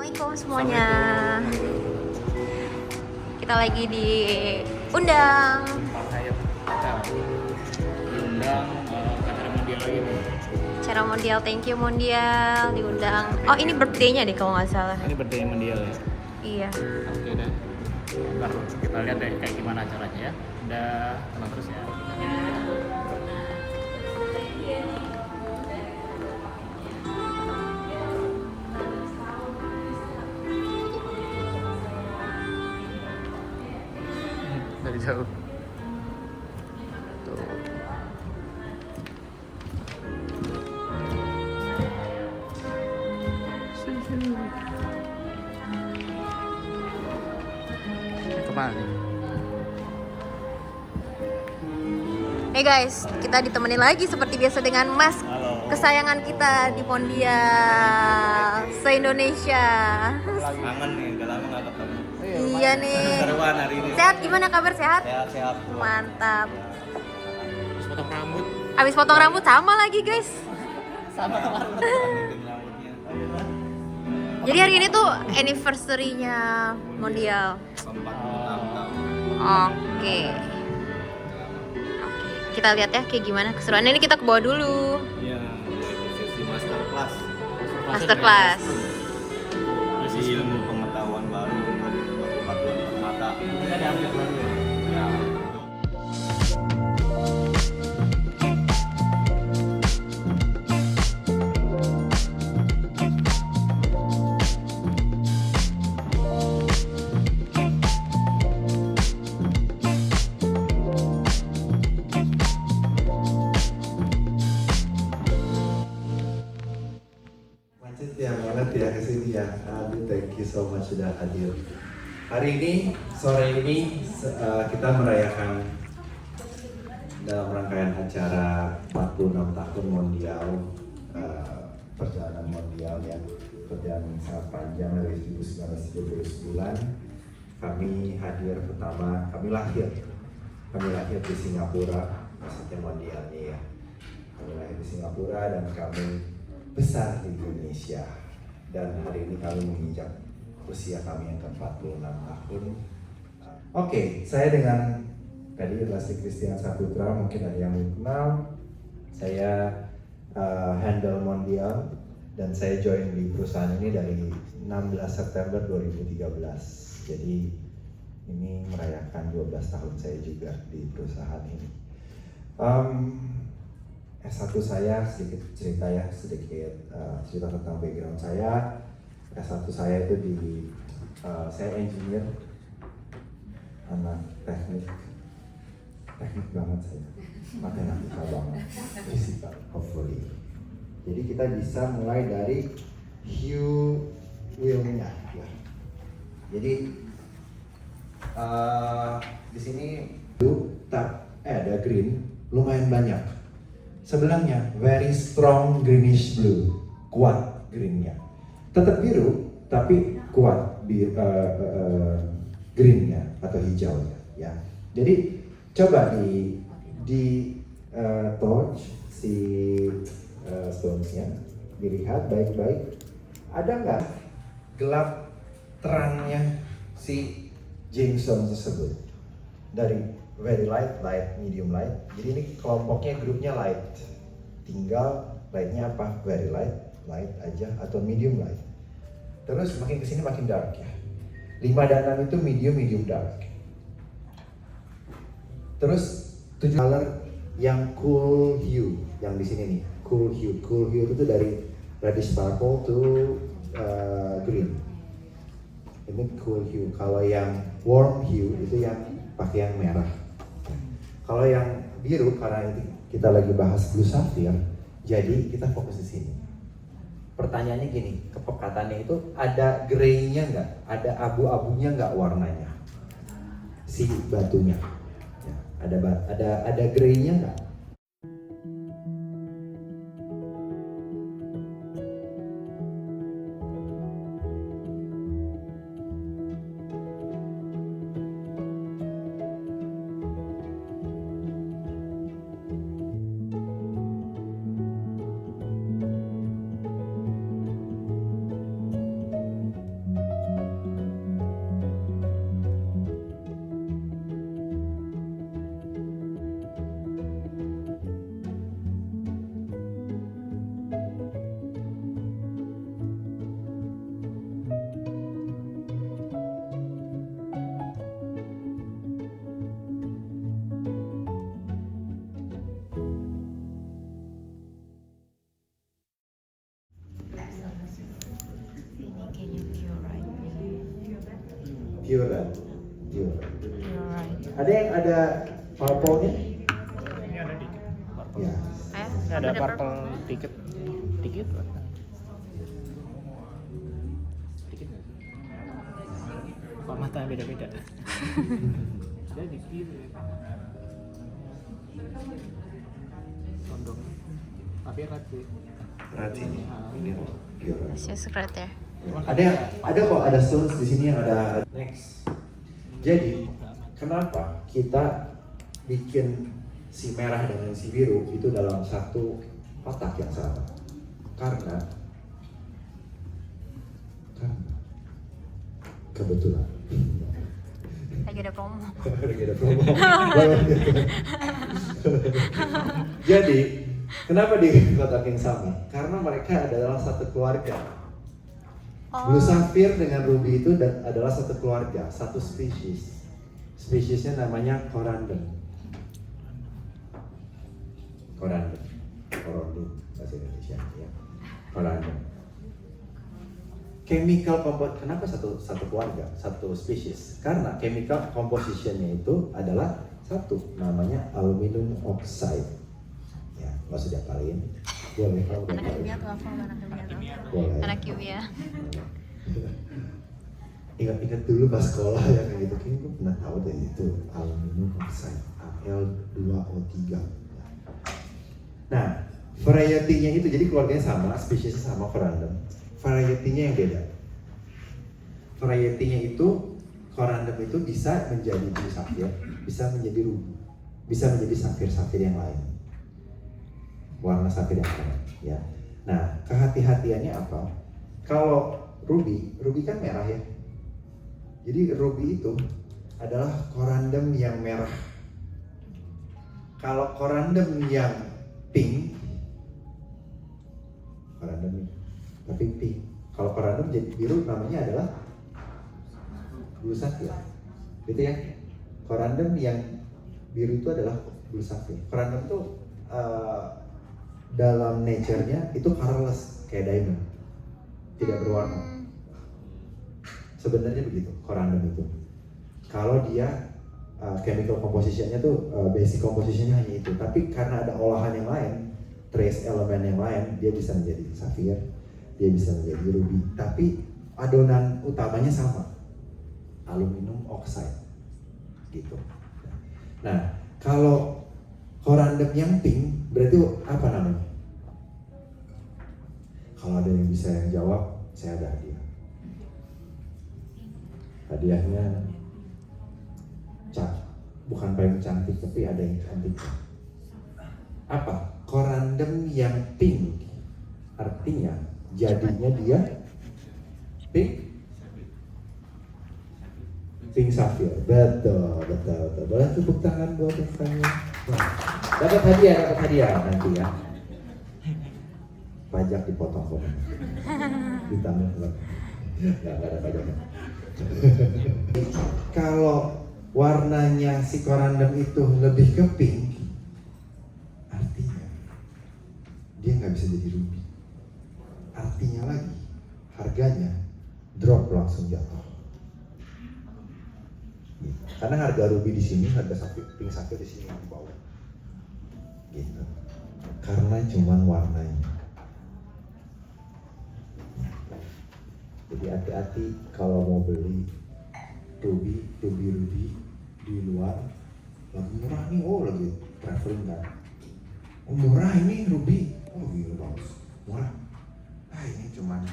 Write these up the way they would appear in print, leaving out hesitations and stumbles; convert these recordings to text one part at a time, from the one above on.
Assalamualaikum semuanya. Kita lagi diundang. Kita diundang acara mondial lagi nih. Acara mondial, thank you mondial diundang. Oh ini birthday-nya deh kalau nggak salah. Ini birthday mondial ya. Iya. Oke deh. Ntar kita lihat deh kayak gimana acaranya ya. Udah tenang terus ya. Dari jauh. Tuh. Kemana nih? Hey guys, kita ditemenin lagi seperti biasa dengan Mas Halo. kesayangan kita di mondial se-Indonesia. Kangen nih, udah lama gak ketemu. Iya nih. Seruan hari ini. Sehat gimana kabar sehat? Sehat-sehat. Mantap. Terus potong rambut. Abis potong rambut sama lagi guys. Sama kemarin. Bikin rambutnya. Jadi hari ini tuh anniversary-nya mondial. 46 tahun. Oke. Kita lihat ya kayak gimana keseruannya. Ini kita ke bawah dulu. Iya, itu sesi masterclass. Masterclass. Ilmu pengetahuan baru untuk kepatuhan permata. Ini ada update baru ya. Ya. Macet ya banget ya kesini ya. Aduh, thank you so much sudah hadir. Hari ini, sore ini kita merayakan dalam rangkaian acara 46 tahun mondial, perjalanan mondial yang perjalanan sangat panjang dari 1939. Kami hadir pertama, kami lahir di Singapura, maksudnya mondialnya ya. Kami lahir di Singapura dan kami besar di Indonesia, dan hari ini kami menginjak usia kami yang ke-46 tahun. Oke, saya dengan tadi Lesti Christian Saputra, mungkin ada yang kenal. Saya handle mondial dan saya join di perusahaan ini dari 16 September 2013. Jadi ini merayakan 12 tahun saya juga di perusahaan ini. S1 saya sedikit cerita ya, cerita tentang background saya. S1 saya itu saya engineer, anak teknik banget saya, matematika banget, fisika, hopefully. Jadi kita bisa mulai dari hue wheel-nya ya. Jadi di sini ada green, lumayan banyak. Sebelahnya very strong greenish blue, kuat greennya. Tetap biru tapi kuat greennya atau hijaunya ya. Jadi coba di touch si stonesnya, dilihat baik-baik. Ada nggak gelap terangnya si gemstone tersebut? Dari very light, medium light. Jadi ini kelompoknya grupnya light. Tinggal lightnya apa? Very light aja atau medium light. Terus makin kesini makin dark ya. 5 dan 6 itu medium dark. Terus 7 color yang cool hue yang di sini nih. Cool hue itu dari reddish purple to green. Ini cool hue. Kalau yang warm hue itu yang pakai yang merah. Kalau yang biru, karena ini kita lagi bahas blue sapphire, jadi kita fokus di sini. Pertanyaannya gini, kepekatannya itu ada grey-nya nggak? Ada abu-abunya nggak warnanya? Si batunya, ya, ada grey-nya nggak? pure. Alright. Ada yang ada purple-nya? Ini ada dikit. Ya. Ini ada purple dikit. Dikit lah. Dikit nggak sih? Kok mata beda-beda? Ada dikit. Condong. Tapi erat sih. Berarti ini pure. It's just right there. Ada kok ada stones di sini yang ada. Next. Jadi kenapa kita bikin si merah dengan si biru itu dalam satu kotak yang sama? Karena kebetulan Lagi ada promo. lagi ada promo. Jadi kenapa di kotak yang sama? Karena mereka adalah satu keluarga. Blue Sapphire dengan ruby itu adalah satu keluarga, satu spesies. Spesiesnya namanya corundum. Corundum bahasa Indonesia ya. Corundum. Chemical compound, kenapa satu keluarga, satu spesies? Karena chemical compositionnya itu adalah satu, namanya aluminium oxide. Ya, nggak usah diapalin. Boleh kalau Anak kimia tuh apa? Anak kimia tuh. boleh. Anak kimia. Ingat-ingat dulu pas sekolah ya kayak gitu, kayaknya gue pernah tahu deh itu aluminium oxide Al2O3. Nah, variety-nya itu jadi keluarganya sama, spesiesnya sama, corundum. Variety-nya yang beda. Variety-nya itu corundum itu bisa menjadi blue sapphire, bisa menjadi ruby, bisa menjadi sapphire yang lain. Warna sapphire yang lain, ya. Nah, kehati-hatiannya apa? Kalau ruby kan merah ya. Jadi ruby itu adalah corundum yang merah. Kalau corundum yang pink, corundum tapi pink. Kalau corundum jadi biru namanya adalah blue sapphire. Gitu ya. Corundum yang biru itu adalah blue sapphire. Corundum itu dalam nature-nya itu colorless kayak diamond. Tidak berwarna. Sebenarnya begitu, corundum itu. Kalau dia chemical composition-nya tuh basic composition-nya hanya itu. Tapi karena ada olahan yang lain, trace elemen yang lain, dia bisa menjadi sapphire, dia bisa menjadi ruby. Tapi adonan utamanya sama, aluminium oxide, gitu. Nah, kalau corundum yang pink, berarti apa namanya? Kalau ada yang bisa yang jawab, saya ada hadiah. Hadiahnya bukan paling cantik, tapi ada yang cantik. Apa? Corundum yang pink, artinya jadinya dia pink sapphire. Betul. Boleh tepuk tangan buat rekannya. Dapat hadiah nanti ya. Pajak dipotong kok. Ditanggung nggak ada pajaknya. Kalau warnanya si corundum itu lebih ke pink, artinya dia nggak bisa jadi ruby. Artinya lagi harganya drop langsung jatuh. Karena harga ruby di sini, harga pink sapphire di sini di bawah. Gitu. Karena cuman warnanya. Jadi hati-hati kalau mau beli ruby di luar, lagi murah nih, lagi traveling kan, murah ini ruby, gila bagus, murah, ini cuman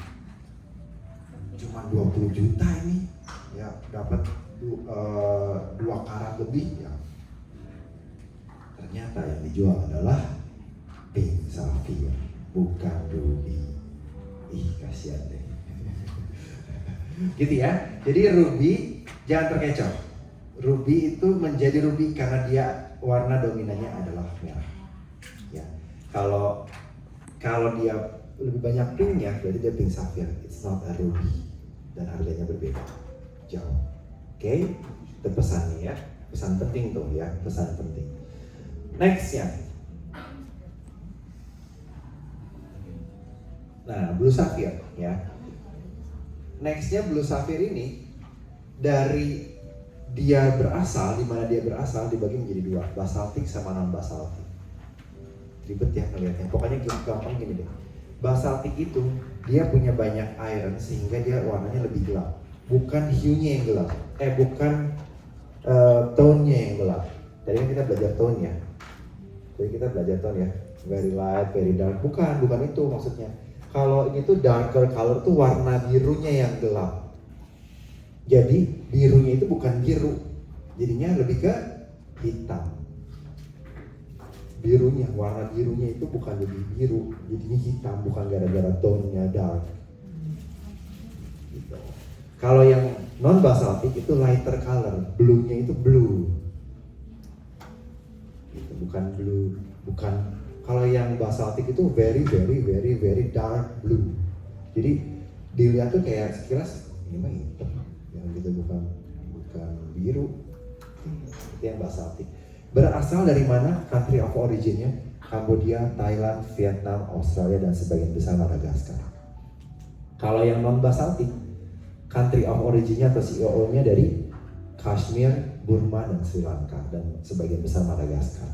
20 juta ini, ya dapat 2 karat lebih ya. Ternyata yang dijual adalah pink sapphire, bukan ruby. Kasihan deh. Gitu ya. Jadi ruby jangan terkecoh. Ruby itu menjadi ruby karena dia warna dominannya adalah merah. Ya. Kalau dia lebih banyak pinknya, berarti dia pink sapphire. It's not a ruby dan harganya berbeda. Jauh. Oke, itu pesannya ya. Pesan penting tuh ya, pesan penting. Next-nya. Nah, blue sapphire ya. Nextnya blue sapphire ini dari dia berasal, di mana dia berasal dibagi menjadi dua, basaltik sama non basaltik. Ribet ya ngeliatnya. Pokoknya gampang gini deh. Basaltik itu dia punya banyak iron sehingga dia warnanya lebih gelap. Bukan hue-nya yang gelap, bukan tone-nya yang gelap. Tadi kan kita belajar tone ya. Jadi kita belajar tone ya, very light, very dark. Bukan itu maksudnya. Kalau ini tuh darker color tuh warna birunya yang gelap. Jadi birunya itu bukan biru, jadinya lebih ke hitam. Birunya, warna birunya itu bukan lebih biru, jadinya hitam, bukan gara-gara tone-nya dark. Gitu. Kalau yang non basaltik itu lighter color, blue-nya itu blue. Gitu, bukan blue, bukan. Kalau yang basaltik itu very dark blue. Jadi dilihat tuh kayak sekilas ini mah hitam, yang gitu bukan biru. Itu yang basaltik. Berasal dari mana? Country of origin-nya Kambodia, Thailand, Vietnam, Australia, dan sebagian besar Madagaskar. Kalau yang non basaltik, country of origin-nya atau COO-nya dari Kashmir, Burma, dan Sri Lanka, dan sebagian besar Madagaskar.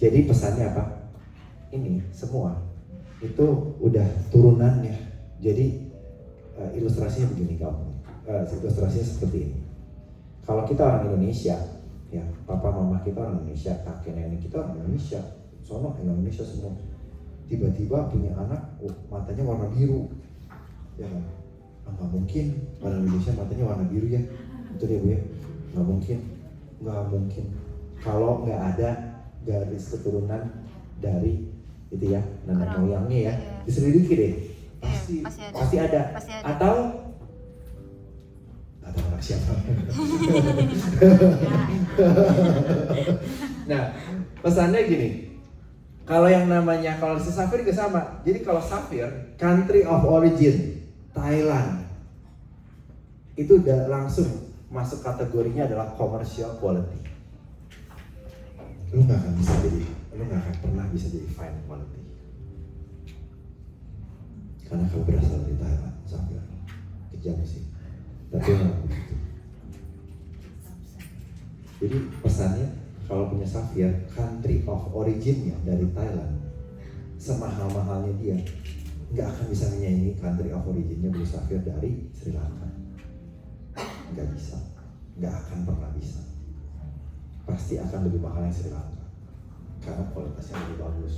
Jadi pesannya apa? Ini semua itu udah turunannya. Jadi ilustrasinya begini kamu. Ilustrasinya seperti ini. Kalau kita orang Indonesia, ya papa mama kita orang Indonesia, kakek nenek kita orang Indonesia, sono Indonesia semua. Tiba-tiba punya anak, matanya warna biru, ya kan? Nggak mungkin orang Indonesia matanya warna biru ya, itu dia bu ya. Nggak mungkin. Kalau nggak ada garis keturunan dari itu ya nenek moyangnya ya, diselidiki deh, pasti ada. Atau anak siapa? Nah, pesannya gini. Kalau yang namanya, kalau si Safir juga sama. Jadi kalau Safir, country of origin Thailand, itu udah langsung masuk kategorinya adalah commercial quality. Lu nggak akan pernah bisa jadi fine quality. Karena kau berasal dari Thailand, Safir. Kejam sih. Tapi memang begitu. Jadi pesannya kalau punya Safir, country of origin-nya dari Thailand, semahal-mahalnya dia nggak akan bisa menyaingi country of origin-nya Blue Safir dari Sri Lanka. Nggak bisa, nggak akan pernah bisa. Pasti akan lebih mahal yang Sri Lanka karena kualitasnya lebih bagus,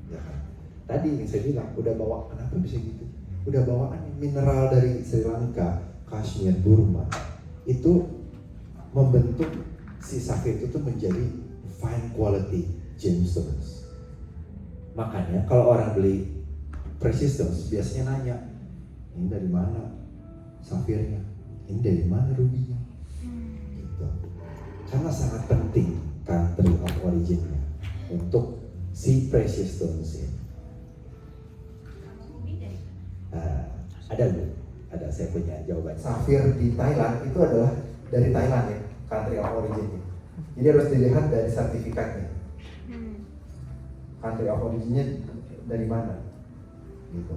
ya kan? Tadi yang saya bilang udah bawa, kenapa bisa gitu? Udah bawaan mineral dari Sri Lanka, Kashmir, Burma, itu membentuk si safir itu tuh menjadi fine quality gemstones. Makanya kalau orang beli precious stones biasanya nanya, ini dari mana safirnya? Ini dari mana rubinya? Gitu. Karena sangat penting country of origin-nya untuk si precious stones ini. Ada saya punya jawaban. Safir di Thailand itu adalah dari Thailand ya, country of origin-nya. Jadi harus dilihat dari sertifikatnya. Country of origin-nya dari mana? Gitu.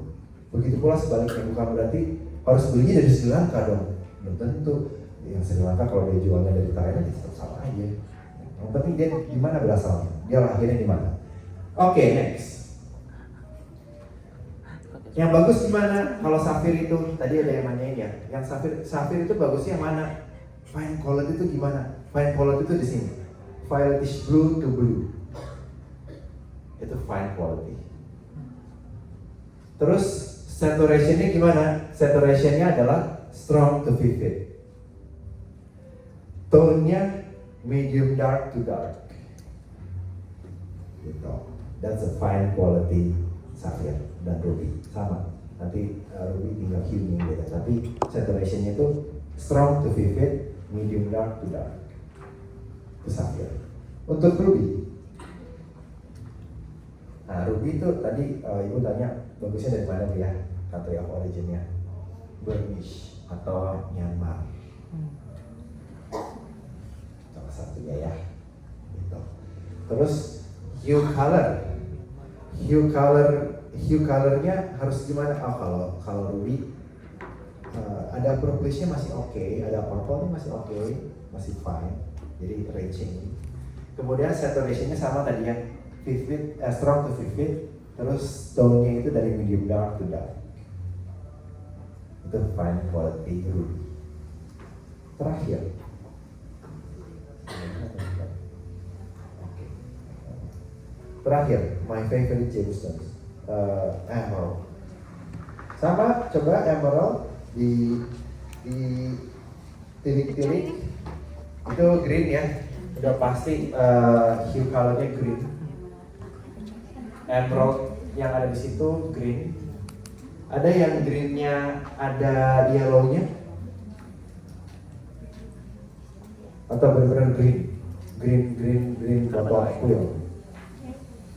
Begitu pula sebaliknya, bukan berarti harus belinya dari Sri Lanka dong. Belum tentu. Yang Sri Lanka kalau dia jualnya dari Thailand ya tetap sama aja. Yang penting dia di mana berasalnya, dia lahirnya di mana. Oke, next. Yang bagus gimana? Kalau safir itu tadi ada yang nanyain ya. Yang safir itu bagusnya yang mana? Fine quality itu gimana? Fine quality itu di sini. Violetish blue to blue. Itu fine quality. Terus saturation-nya gimana? Saturation-nya adalah strong to vivid. Tone-nya medium dark to dark. Gitu. That's a fine quality safir dan ruby sama. Nanti ruby tinggal hue yang beda. Tapi saturation-nya itu strong to vivid, medium dark to dark. Itu safir. Untuk ruby, nah ruby itu tadi ibu tanya bagusnya dari mana ya? Country of origin-nya Burmese atau Myanmar. Salah satunya ya. Gitu. Terus hue colornya harus gimana? Oh kalau ruby ada ada purplish-nya masih oke, ada purple-nya masih oke, masih fine. Jadi range-nya. Kemudian saturation-nya sama tadi yang vivid, strong to vivid, terus tone-nya itu dari medium dark to dark. Itu fine quality ruby. Terakhir. Oke. Terakhir, my favorite gemstones, emerald. Sama, coba emerald di tilik-tilik itu green ya, udah pasti hue colornya green. Emerald yang ada di situ green. Ada yang greennya ada yellownya, atau benar-benar green botol quill.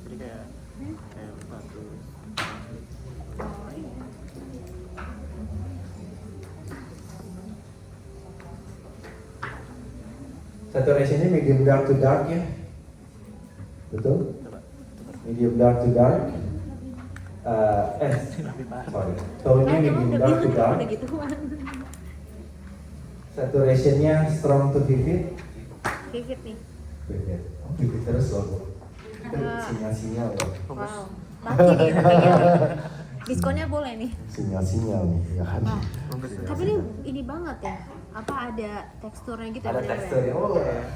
Jadi kayak batu. Saturationnya medium dark to dark ya, betul? Coba. Medium dark to dark. Sorry, tone-nya medium dark to dark. Udah gituan. Saturationnya strong to vivid. Vivid nih. Vivid. Oh, vivid terus loh. Itu sinyal-sinyal ya. Wow. Laki nih kayaknya. Diskonnya boleh nih. Sinyal-sinyal nih, ya kan? Wah. Tapi ini banget ya. Apa ada teksturnya gitu? Ada ya? teksturnya, oh ya.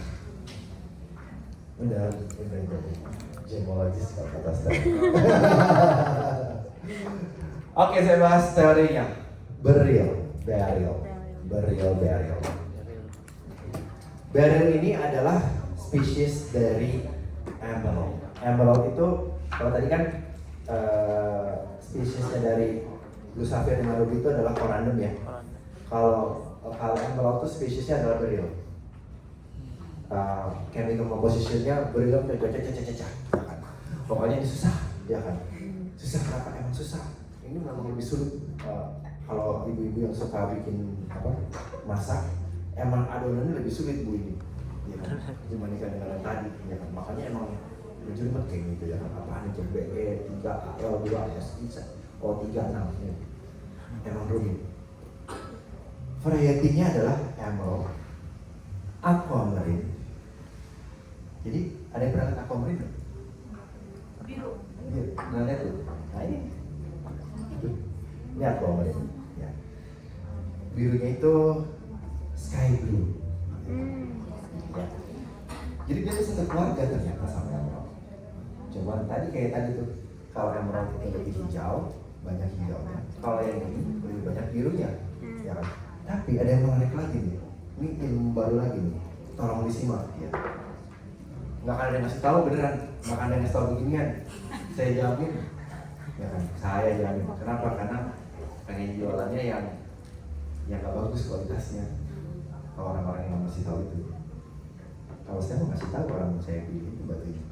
Udah jadi gemologis kata Stella. Oke, saya bahas teorinya. Beryl. Beryl ini adalah spesies dari emerald. Emerald itu kalau tadi kan spesiesnya dari blue sapphire dan ruby itu adalah corundum ya. Kalau emerald itu spesiesnya adalah beryl. Chemical compositionnya beryl cecah. Pokoknya ini susah, ya kan? Susah kenapa? Emang susah. Ini memang lebih sulit. Kalau ibu-ibu yang suka bikin masak, emang adonannya lebih sulit bu ini, ya kan? Dibandingkan dengan yang tadi, ya kan? Makanya emang berjelimet kayak gitu ya kan? Apaan itu BE 3 L 2 S 3 O 3 6 ya. Emang rumit. Varietinya adalah emerald, aquamarine. Jadi ada yang pernah lihat aquamarine? Biru. Pernah lihat tuh? Nah ini. Ini aquamarine. Ya. Birunya itu sky blue. Ya. Jadi dia tuh satu keluarga ternyata sama emerald. Cuman tadi kayak tadi tuh, kalau emerald itu lebih hijau, banyak hijaunya. Kalau yang ini lebih banyak birunya, ya kan? Tapi ada yang menarik lagi nih. Ini ilmu baru lagi nih. Tolong disimak ya. Nggak akan ada yang ngasih tahu beneran, nggak akan ada yang ngasih tahu beginian. Saya jamin, ya kan? Saya jamin. Kenapa? Karena pengen jualannya yang nggak bagus kualitasnya. Kalau orang-orang yang ngasih tahu itu, kalau saya mau ngasih tahu orang saya beli itu batunya.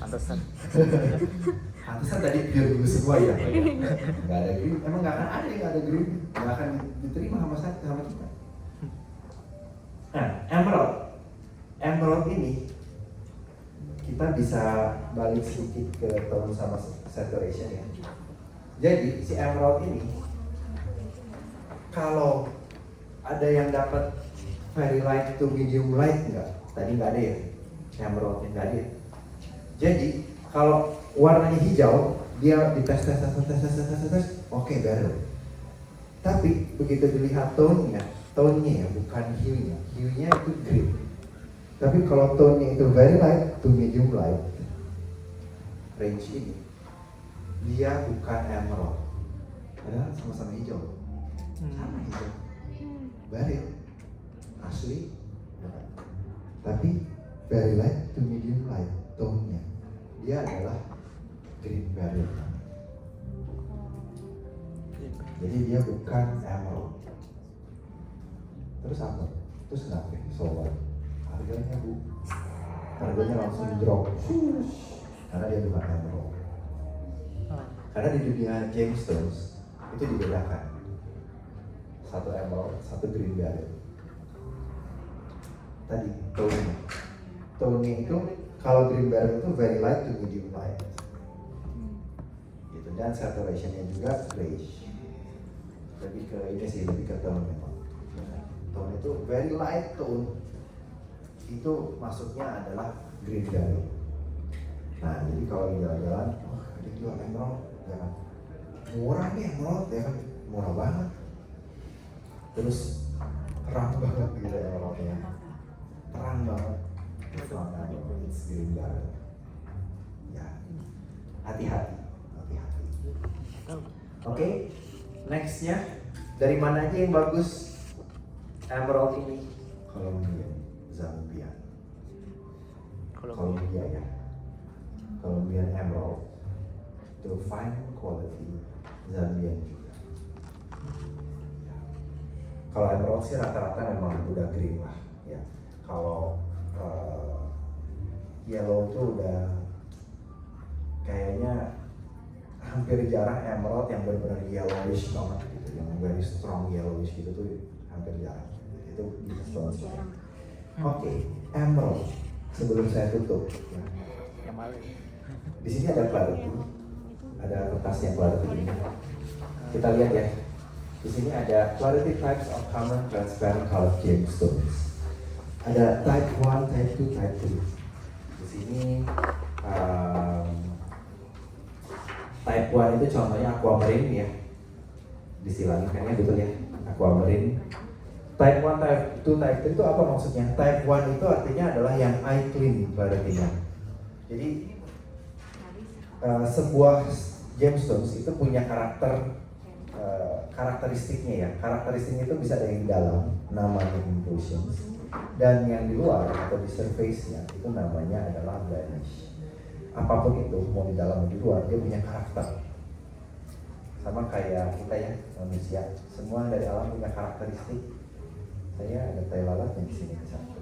Pantesan. Pantesan tadi pure dulu semua ya. Nggak ada green, emang nggak akan ada yang ada green, nggak akan diterima sama kita. Nah, emerald ini kita bisa balik sedikit ke tone sama saturation ya. Jadi si emerald ini kalau ada yang dapat very light to medium light nggak? Tadi nggak ada ya, emerald nggak ada. Jadi kalau warnanya hijau, dia dites, oke beryl. Tapi begitu dilihat tone-nya ya, bukan hue-nya itu green. Tapi kalau tone-nya itu very light to medium light, range ini, dia bukan emerald. Padahal sama-sama hijau. Sama hijau. Beryl. Asli. Tapi very light to medium light tone-nya. Dia adalah green beryl. Jadi dia bukan emerald. Terus apa? Terus kenapa? Soal harganya bu, harganya langsung drop. Karena dia bukan emerald. Karena di dunia gemstones itu dibedakan. Satu emerald, satu green beryl. Tadi tone-nya. Tone-nya itu kalau green beryl itu very light to medium light. Gitu. Dan saturationnya juga grayish. lebih ke ini sih, lebih ke tone memang. Tone itu very light tone. Itu masuknya adalah green berry. Nah, jadi kalau di jalan-jalan, wah ada jual emerald, ya kan? Murah nih emerald, ya kan? Murah banget. Terus terang banget gitu emeraldnya, terang banget. It's green berry. Ya, hati-hati. Oke, nextnya dari mana aja yang bagus emerald ini? Colombia, Zambia. Colombia ya. Colombian emerald to fine quality, Zambian juga. Kalau emerald sih rata-rata memang udah green lah ya. Kalau yellow tuh udah kayaknya hampir jarang emerald yang benar-benar yellowish banget gitu, yang very strong yellowish gitu tuh hampir jarang. Itu bisa stones. Oke, emerald. Sebelum saya tutup ya. Yang mana? Di sini ada clarity, ada kertas yang clarity ini. Kita lihat ya. Di sini ada clarity types of common transparent colored gemstones. Ada type 1, type 2, type 3. Di sini type 1 itu contohnya aquamarine ya. Disilangkannya betul ya, aquamarine. Type 1, type 2, type 3 itu apa maksudnya? Type 1 itu artinya adalah yang eye clean clarity-nya. Jadi sebuah gemstones itu punya karakteristiknya ya. Karakteristiknya itu bisa ada yang di dalam, namanya inclusions, dan yang di luar atau di surface-nya itu namanya adalah blemish. Apapun itu, mau di dalam atau di luar, dia punya karakter. Sama kayak kita ya, manusia. Semua dari alam punya karakteristik. Saya ada tai lalatnya di sini misalnya.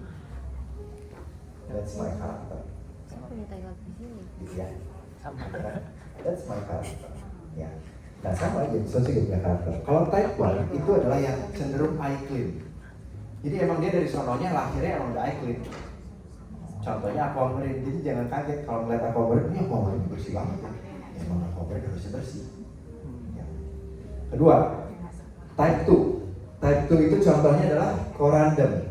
That's my character. Saya punya Thailand di sini. Gitu ya. That's my character. Ya. Nah sama aja, so juga punya karakter. Kalau type 1 itu adalah yang cenderung eye clean. Jadi emang dia dari sononya lahirnya emang udah eye clean. Contohnya aquamarine. Jadi jangan kaget kalau ngeliat aquamarine, ini aquamarine bersih banget ya. Emang aquamarine harusnya bersih. Ya. Kedua, type 2. Type 2 itu contohnya adalah corundum.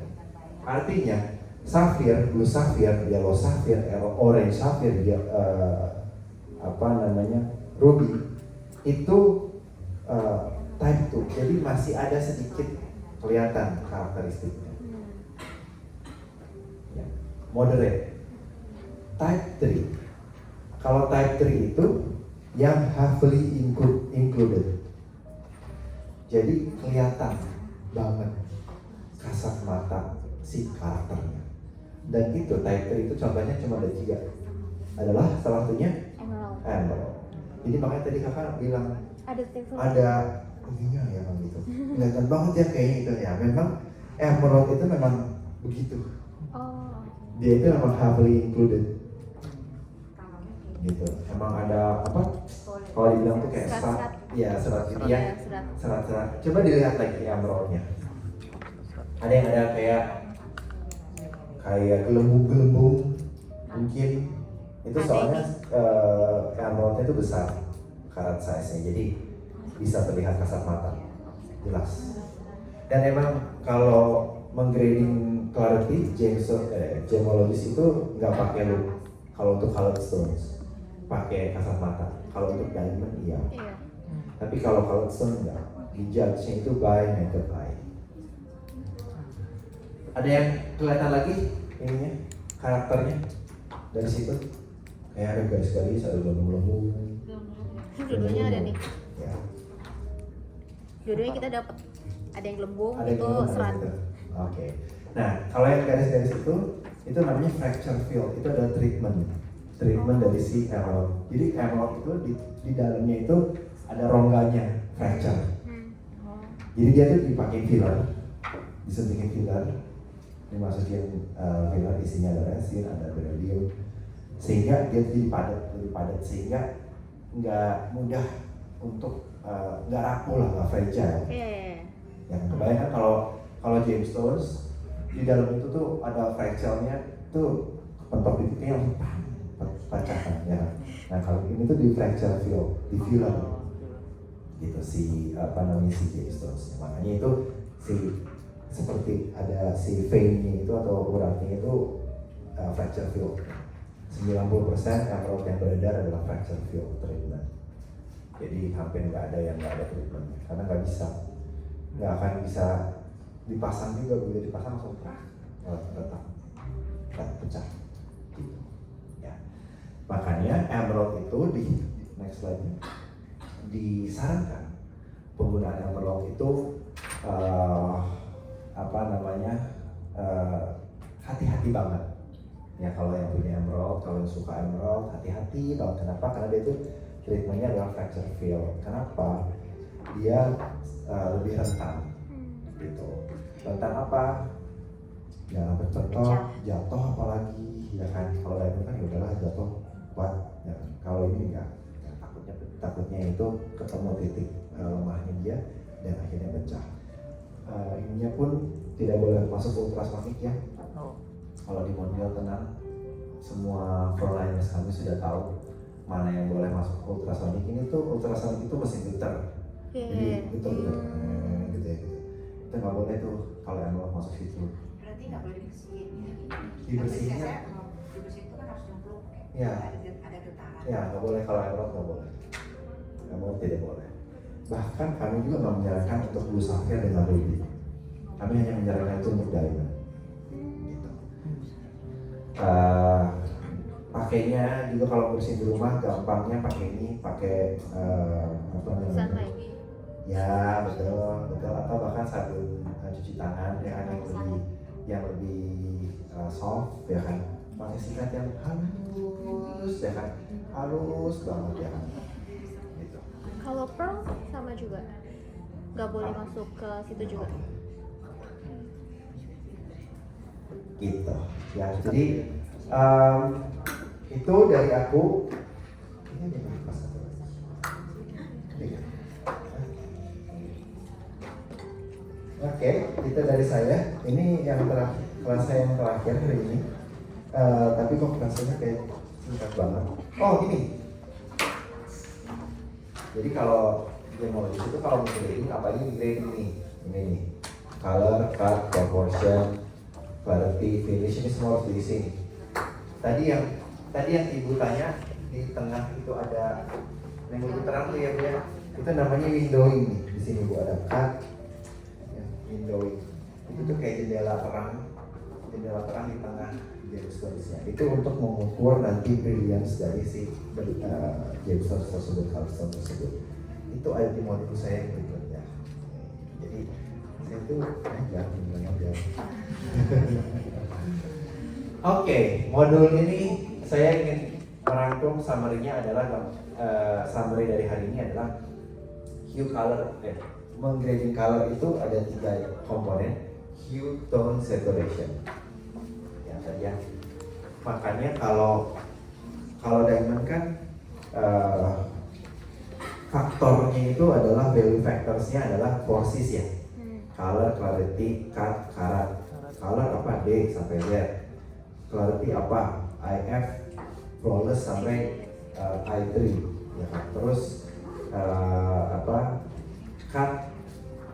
Artinya sapphire, blue sapphire, yellow sapphire, orange sapphire, ruby itu type 2. Jadi masih ada sedikit kelihatan karakteristiknya. Ya. Moderate. Type 3. Kalau type 3 itu yang heavily included. Jadi kelihatan banget kasat mata si karakternya. Dan itu type 3 itu contohnya cuma ada 3. Adalah salah satunya emerald. Jadi makanya tadi kakak bilang ada ininya ya kan gitu. Kelihatan banget ya kayaknya itu ya. Memang emerald itu memang begitu. Dia itu memang heavily included. Gitu. Emang ada apa? Kalau dibilang tuh kayak serat, ya serat gitu ya. Serat-serat. Coba dilihat lagi emeraldnya. Ada yang ada kayak gelembung-gelembung mungkin. Itu soalnya emeraldnya itu besar karat size-nya, jadi bisa terlihat kasat mata jelas. Dan emang kalau menggrading clarity gemologis itu nggak pakai loop. Kalau untuk colored stones pakai kasat mata. Kalau untuk diamond iya. Tapi kalau colored stone enggak. Di judge-nya itu by naked eye. Ada yang kelihatan lagi ininya karakternya dari situ? Kayak ada garis-garis, ada gelembung-gelembung. Dua-duanya ada nih. Ya. Dua-duanya kita dapat. Ada yang gelembung, Ada itu gelembung, serat. gitu. Oke. Nah, kalau yang garis-garis itu namanya fracture field. Itu adalah treatment dari si emerald. Jadi emerald itu di dalamnya itu ada rongganya, fracture. Jadi dia tuh dipakai filler, disuntikin filler, dimasukin filler, isinya ada resin, ada beryllium, sehingga dia jadi lebih padat, sehingga nggak mudah untuk nggak rapuh lah, nggak fragile. Yang kebayang kan kalau gemstones di dalam itu tuh ada fragile-nya tuh kepentok titiknya langsung pecahkan ya. Nah kalau ini tuh di fracture field, di filler. gitu si James Stokes. Makanya itu seperti ada si vein-nya itu atau uratnya itu fracture field. 90% emerald yang beredar adalah fracture field treatment. Jadi hampir nggak ada treatmentnya karena nggak akan bisa dipasang juga, begitu dipasang langsung tetap pecah gitu ya. Makanya emerald itu di next slide disarankan penggunaan emerald itu hati-hati banget ya. Kalau yang punya emerald, kalau yang suka emerald, hati-hati banget. Kenapa? Karena dia itu treatmentnya adalah fracture field. Kenapa? Dia lebih rentan gitu. Rentan apa? Jangan bercontoh, jatuh apalagi ya kan. Kalau diamond kan ya udahlah jatuh kuat ya kan. Kalau ini enggak, ya, takutnya itu ketemu titik lemahnya dia dan akhirnya pecah. Ininya pun tidak boleh masuk ultrasonik ya. Kalau di Mondial tenang, semua frontliners kami sudah tahu mana yang boleh masuk ultrasonik. Ini tuh ultrasonik itu mesin filter, jadi gitu ya. Itu nggak boleh tuh kalau yang mau masuk situ. Berarti nggak boleh dibersihin. Dibersihinnya? Dibersihin itu kan harus nyemplung. Ya. Ada getaran. Ya nggak boleh kalau emerald nggak boleh. Emerald tidak boleh. Bahkan kami juga nggak menyarankan untuk blue sapphire dengan ruby. Kami hanya menyarankan itu untuk diamond. Gitu. Pakainya juga kalau bersihin di rumah gampangnya pakai ini, pakai apa namanya? Ya betul. Atau bahkan sabun cuci tangan ya kan yang lebih soft ya kan. Pakai sikat yang halus ya kan, halus banget ya kan. Gitu. Kalau pearl sama juga, nggak boleh masuk ke situ juga. Gitu ya. Jadi itu dari aku. Ini ada yang pas satu lagi. Oke, itu dari saya. Ini yang terakhir, kelas saya yang terakhir hari ini. Tapi kok kelasnya kayak singkat banget. Oh ini. Jadi kalau gemologis itu kalau grading apa ini grading ini nih. Color, cut, proportion, clarity, finish ini semua harus di sini. Tadi yang ibu tanya di tengah itu ada yang lebih terang tuh ya Bu ya. Itu namanya windowing nih. Di sini Bu ada cut, ya, windowing. Itu tuh kayak jendela terang di tengah gemstones-nya. Itu untuk mengukur nanti brilliance dari si gemstones tersebut, kalstone tersebut. Itu ada di modul saya yang berikutnya. Jadi saya tuh aja. Oke, modul ini saya ingin merangkum summary-nya adalah summary dari hari ini adalah hue color. Menggrading color itu ada 3 komponen: hue, tone, saturation. Ya tadi ya. Makanya kalau diamond kan faktornya itu adalah value factors-nya adalah 4 C's ya. Color, clarity, cut, karat. Color apa? D sampai Z. Clarity apa? IF, flawless sampai I3 ya kan. Terus cut,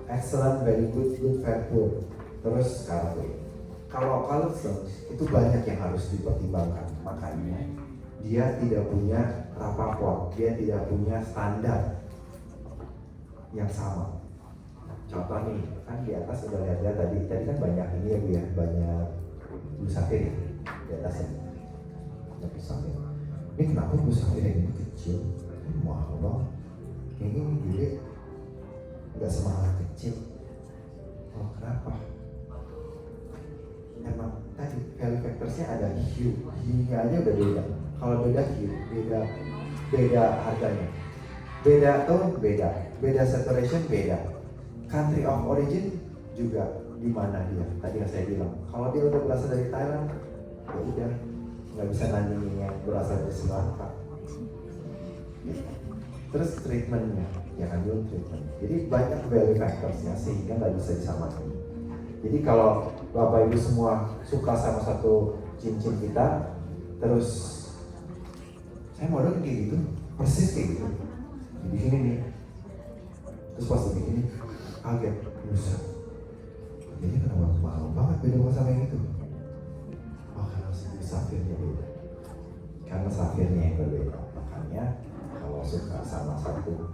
excellent, very good, good, fair, poor. Terus karat. Kalau color stones itu banyak yang harus dipertimbangkan. Makanya dia tidak punya rapport, dia tidak punya standar yang sama. Contoh nih, kan di atas udah lihat tadi kan banyak ini ya Bu ya, banyak blue sapphire ya di atasnya. Tapi sampai ini kenapa blue sapphire ini kecil? Ini mahal banget. Ini gede, nggak semangat kecil. Oh kenapa? Emang tadi value factorsnya ada hue-nya aja udah beda. Kalau beda hue, beda harganya, beda tone, beda saturation, beda. Country of origin juga di mana dia. Tadi yang saya bilang, kalau dia udah berasal dari Thailand, ya udah nggak bisa nandingin yang berasal dari Sri Lanka. Terus treatmentnya, ya kan belum treatment. Jadi banyak value factorsnya sehingga nggak bisa disamakan. Jadi kalau Bapak Ibu semua suka sama satu cincin kita, terus saya model kayak gitu, persis kayak gitu. Di sini nih, Terus pas begini kaget, buset. Ini kenapa mahal banget beda sama yang itu? Oh karena safirnya beda. Karena safirnya yang berbeda. Makanya kalau suka sama satu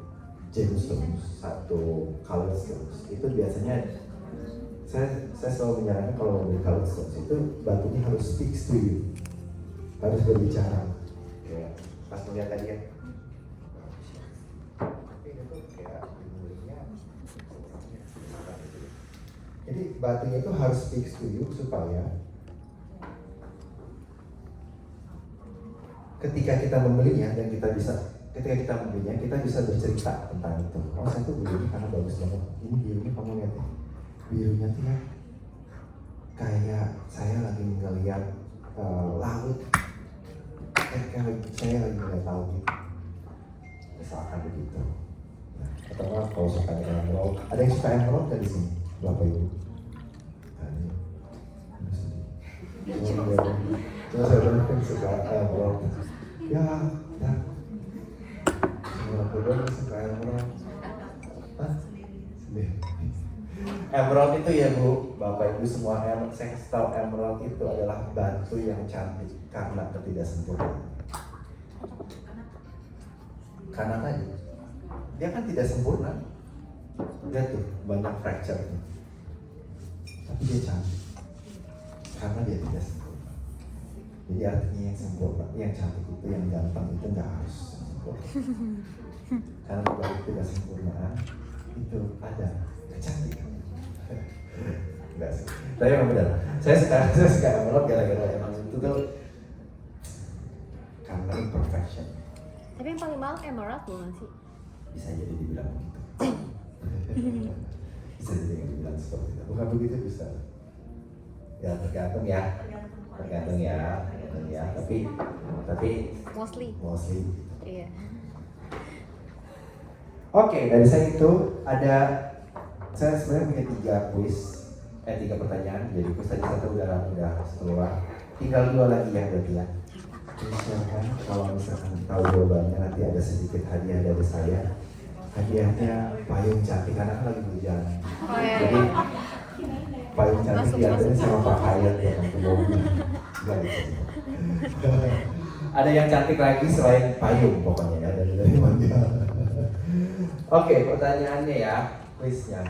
gemstones, satu colored stones, itu biasanya saya selalu menyarankan kalau beli colored stones itu batunya harus speak to you, harus berbicara. Kayak pas melihat tadi ya, tapi itu kayak dimulainya. Jadi batunya itu harus speak to you supaya ketika kita membelinya dan kita bisa bercerita tentang itu. Oh saya tuh beli ini karena bagus banget. Ini birunya kamu lihat ya. Birunya tuh ya kayak saya lagi ngeliat laut. Kayak saya lagi ngeliat laut gitu. Misalkan begitu. Nah, atau kalau suka dengan emerald, ada yang suka emerald dari sini, Bapak Ibu? Cuma saya bilang kan suka emerald. Ya. Semua suka emerald. Emerald itu ya Bu, Bapak Ibu semua, saya kasih tahu emerald itu adalah batu yang cantik karena ketidaksempurnaan. Karena tadi dia kan tidak sempurna, lihat tuh banyak fracture, tapi dia cantik karena dia tidak sempurna. Jadi artinya yang sempurna, yang cantik itu, yang ganteng itu nggak harus sempurna. Karena dari ketidaksempurnaan itu ada kecantikan. Enggak sih, tapi memang benar. Saya suka emerald gara-gara emang itu tuh karena imperfection. Tapi yang paling mahal emerald bukan sih? Bisa jadi dibilang begitu. Bisa jadi dibilang seperti itu. Bukan begitu bisa. Ya tergantung ya. Tapi mostly. Iya. Oke, dari saya itu saya sebenarnya punya 3 pertanyaan. Jadi quiz tadi satu udah keluar. Tinggal 2 lagi ya berarti ya. Silakan kalau misalkan tahu jawabannya nanti ada sedikit hadiah dari saya. Hadiahnya payung cantik karena kan lagi hujan. Oh, iya. Jadi payung cantik diantarin sama Pak Hayat ya kan ke mobil. Enggak gitu. Ada yang cantik lagi selain payung pokoknya ya dari mana. Oke, pertanyaannya ya, quiznya.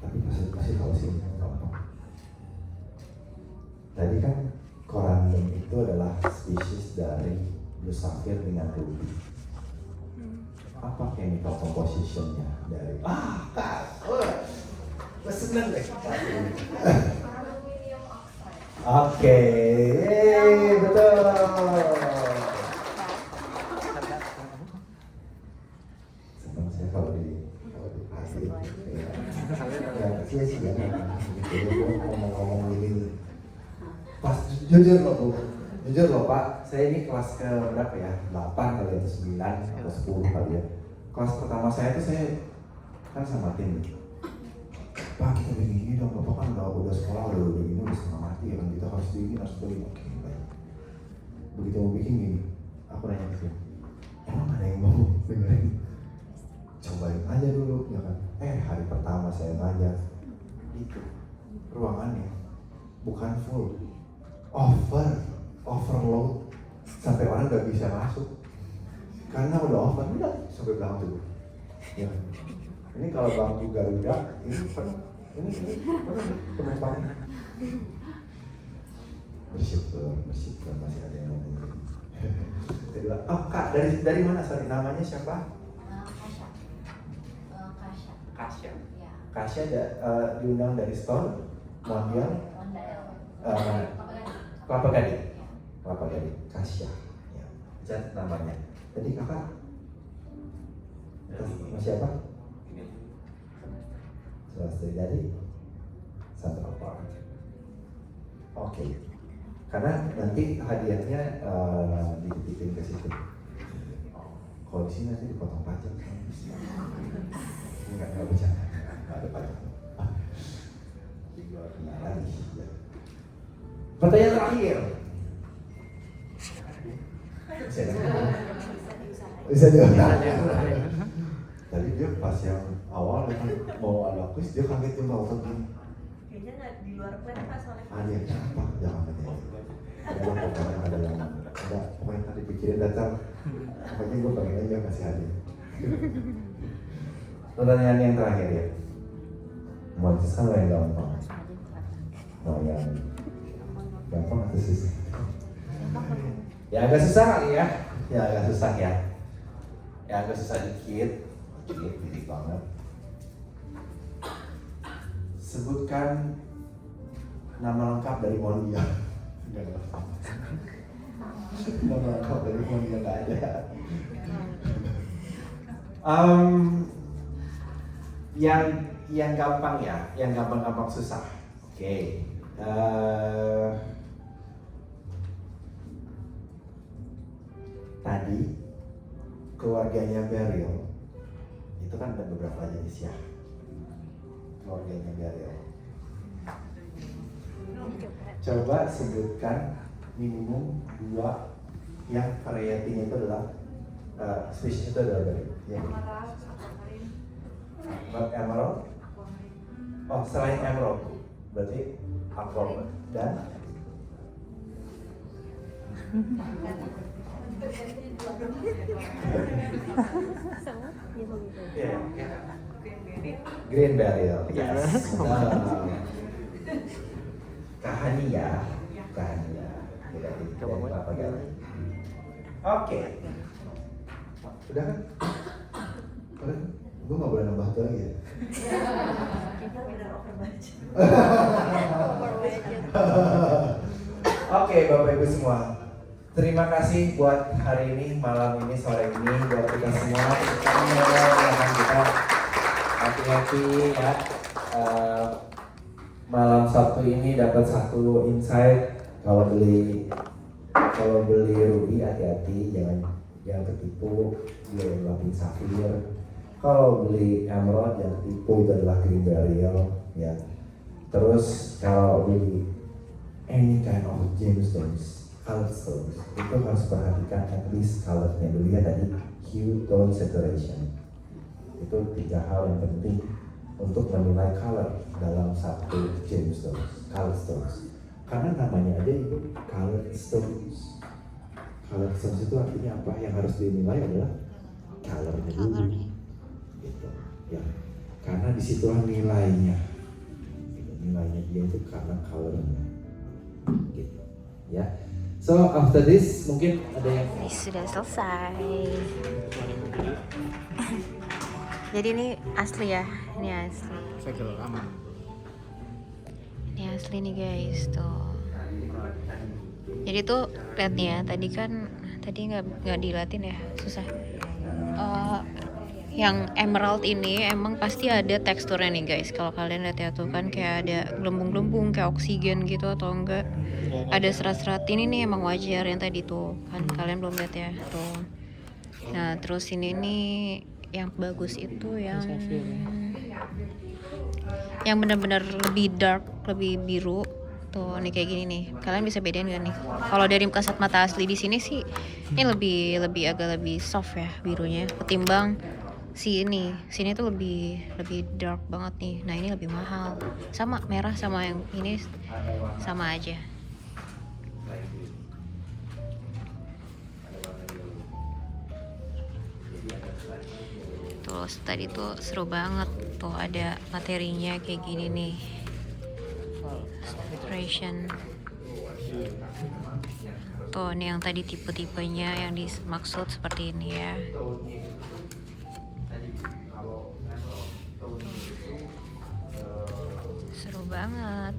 Tapi masih tahu sih gampang. Tadi kan corundum itu adalah spesies dari blue sapphire dengan ruby. Apa chemical compositionnya dari? Seneng deh. Oke, betul. Senang saya kalau di asli. Ya, sia-sia. Jadi ngomong ini. Pas jujur loh Pak, saya ini kelas ke berapa ya? 8 kali atau 9 atau 10 kali ya. Kelas pertama saya tuh saya kan sama tim. Pak kita bikin gini dong, Bapak kan udah sekolah, udah begini, udah setengah mati ya kan, kita harus begini, harus begini, oke baik. Begitu mau bikin gini, aku nanya ke dia, emang ada yang mau dengerin? Cobain aja dulu, ya kan. Hari pertama saya tanya, itu ruangannya bukan full, overload, sampai orang gak bisa masuk, karena udah over, udah sampai bilang dulu. Ya. Ini kalau bangku Garuda, ini penuh banget. Bersyukur masih ada yang mau. Kedua, Kak, dari mana? Sorry, namanya siapa? Kasya. Kasya diundang dari Stone, Mondial, Kelapa Gading. Kasya. Ya, catat namanya. Tadi kakak sama siapa? Selesai dari Central Park. Oke. Karena nanti hadiahnya dititipin ke situ. Kalau di sini nanti dipotong pajak. Enggak bercanda. Enggak ada pajak. Lagi. Pertanyaan terakhir. Bisa diurain. Tadi dia pas yang awal kan mau ada kuis dia kaget dia mau gini. Kayaknya nggak di luar plan Pak soalnya. Dia siapa? Jangan tanya. Pokoknya ada yang ada pokoknya tadi pikirin datang. Pokoknya gue pengen aja kasih hadiah. Pertanyaan yang terakhir ya. Mau susah atau yang gampang? Mau yang gampang atau susah? Ya agak susah kali ya. Ya agak susah ya. Ya agak susah dikit banget. Sebutkan nama lengkap dari Mondia. Nama lengkap dari Mondia nggak ada. Yang gampang ya, yang gampang susah. Oke. Tadi keluarganya Beryl itu kan ada beberapa jenis ya. Keluarganya Beryl. Coba sebutkan minimum 2 yang varietinya itu adalah species itu adalah berapa? Ya. Emerald. Oh, selain emerald, berarti aqua dan Green Beryl, yes. Kahania. Oke. Udah kan? Udah. Gue nggak boleh nambah tuh lagi ya. Oke, Bapak Ibu semua. Terima kasih buat hari ini, malam ini, sore ini, buat kita semua. Kita hati-hati ya. Malam Sabtu ini dapat satu insight. Kalau beli ruby hati-hati, jangan ketipu. Dia yang lapis safir. Kalau beli emerald jangan ketipu, itu adalah green beryl ya. Terus kalau beli any kind of gemstones, colored stones, itu harus perhatikan at least colornya dulu ya, tadi hue, tone, saturation. Itu 3 hal yang penting untuk menilai color dalam satu gemstones, colored stones. Karena namanya aja itu colored stones. Colored stones itu artinya apa? Yang harus dinilai adalah colornya dulu. Gitu. Ya. Karena disitulah nilainya. Gitu. Nilainya dia itu karena colornya. Gitu. Ya. So after this mungkin ada yang Sudah selesai. Jadi ini asli ya, ini asli. Segel aman. Ini asli nih guys, tuh. Jadi tuh lihat nih ya, tadi nggak dilatin ya, susah. Yang emerald ini emang pasti ada teksturnya nih guys. Kalau kalian lihat ya tuh kan kayak ada gelembung-gelembung kayak oksigen gitu atau enggak. Ada serat-serat ini nih emang wajar yang tadi tuh kan kalian belum lihat ya tuh. Nah terus ini nih yang bagus itu yang benar-benar lebih dark, lebih biru tuh nih kayak gini nih. Kalian bisa bedain gak nih? Kalau dari kasat mata asli di sini sih ini lebih agak lebih soft ya birunya ketimbang sini tuh lebih dark banget nih. Nah ini lebih mahal. Sama merah sama yang ini sama aja. Terus tadi tuh seru banget tuh ada materinya kayak gini nih. Saturation. Tuh ini yang tadi tipe-tipenya yang dimaksud seperti ini ya. Seru banget.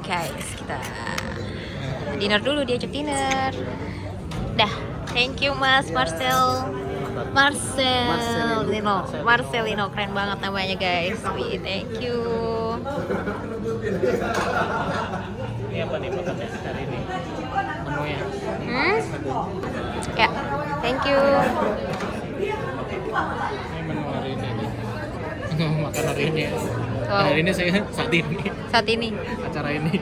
Guys, kita dinner dulu, diajak dinner. Dah, thank you Mas Marcelino, keren banget namanya guys. Thank you. Ini apa nih makannya hari ini? Menunya. Ya, thank you. Ini menu hari ini nih. Makan hari ini ya. Wow. Hari ini saya saat ini Saat ini. acara ini.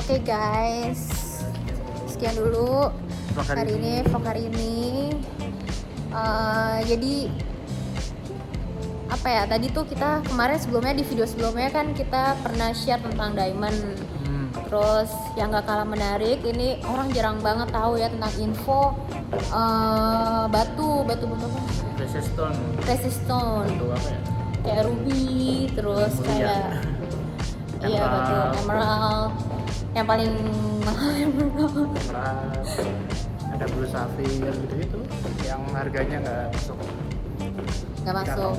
Oke guys, sekian dulu Vlog hari hari ini vlog hari ini. Jadi apa ya, tadi tuh kita kemarin sebelumnya di video sebelumnya kan kita pernah share tentang diamond. Terus yang gak kalah menarik, ini orang jarang banget tahu ya tentang info batu apa? Precious stone. Precious stone, Itu apa ya? kayak ruby, terus kayak iya batu emerald, yang paling mahal emerald. Emerald. Ada blue sapphire gitu-gitu yang harganya Nggak masuk.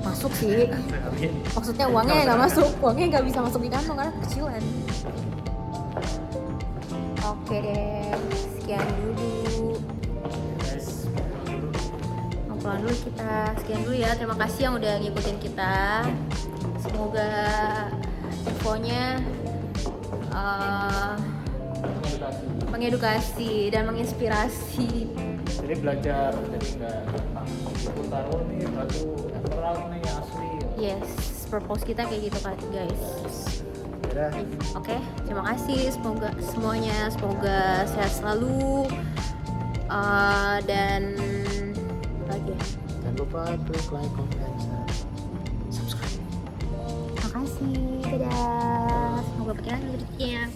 Masuk sih. Amin. Maksudnya uangnya nggak masuk, uangnya nggak bisa masuk di kantong karena kecilan. Oke deh, sekian dulu. Guys, Mau pulang dulu kita, sekian dulu ya. Terima kasih yang udah ngikutin kita. Semoga infonya mengedukasi dan menginspirasi. jadi belajar, jadi nggak diputar, oh nih batu emerald nih asli. Yes, purpose kita kayak gitu kan guys. Udah. Oke, terima kasih. Semoga semuanya sehat selalu. Dan lagi ya. Jangan lupa klik like, comment, and subscribe. Terima kasih. Dadah. Semoga berkenan rezekinya.